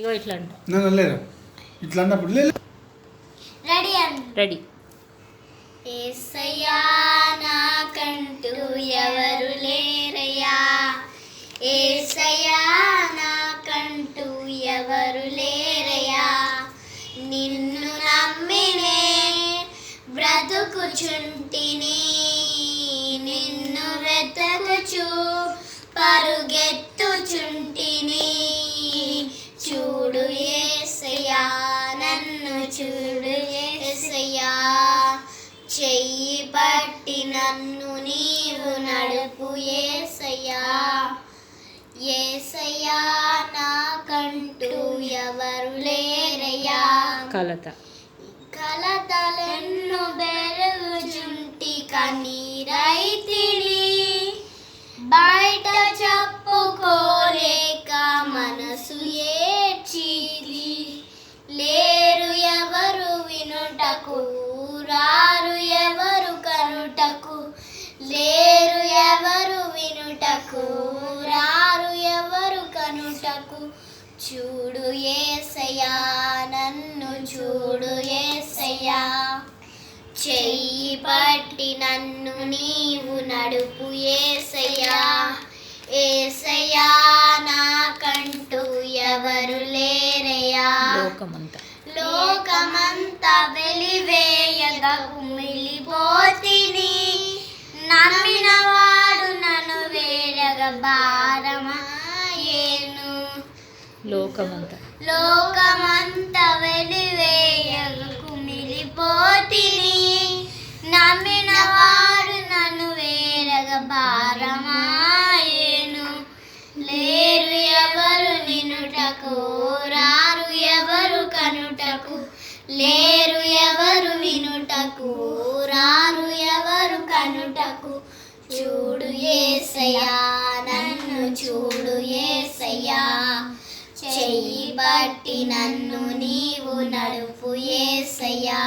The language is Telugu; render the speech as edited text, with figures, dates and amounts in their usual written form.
ఇగో ఇట్లా అంట నన్ను లేరు ఇట్లా అన్నప్పుడు రెడీ అండి రెడీ. యేసయ్యా నాకంటూ ఎవరు లేరయ్యా, యేసయ్యా నాకంటూ ఎవరు లేరయ్యా, నిన్ను నమ్మినే బ్రతుకుచుంటిని, నిన్ను వెతకుచు పరుగెత్తుచుంటిని. చూడు యేసయ్యా నన్ను చూడు యేసయ్యా, చెయ్యి పట్టి నన్ను నీవు నడుపు యేసయ్యా, యేసయ్యా నాకంటూ ఎవరు లేరయ్యా. కలతలెన్ను బెరుగుచుంటి కన్నీరైతిని, బయట చెప్పుకోలేక మనసు ఏడ్చిరి, లేరు ఎవరు వినుటకు రారు ఎవరు కనుటకు, లేరు ఎవరు వినుటకు రారు ఎవరు కనుటకు. చూడు యేసయ్యా నన్ను చూడు యేసయ్యా, చెయ్యి పట్టి నన్ను నీవు నడుపు యేసయ్యా, యేసయ్యా నాకంటూ ఎవరు లేరయ్యా. లోకమంతా వెలివేయగా కుమిలిపోతిని, నమ్మిన వాడు నన్ను వేరగా భారమాయేను. లోకమంతా వెలివేయగా కుమిలిపోతిని, నమ్మిన వాడు నన్ను వేరగా భారమాయేను. లేరు ఎవరు నినుటకు రారు ఎవరు కనుటకు, లేరు ఎవరు వినుటకు రారు ఎవరు కనుటకు. చూడు యేసయ్యా నన్ను చూడు యేసయ్యా, చెయ్యి పట్టి నన్ను నీవు నడుపు యేసయ్యా.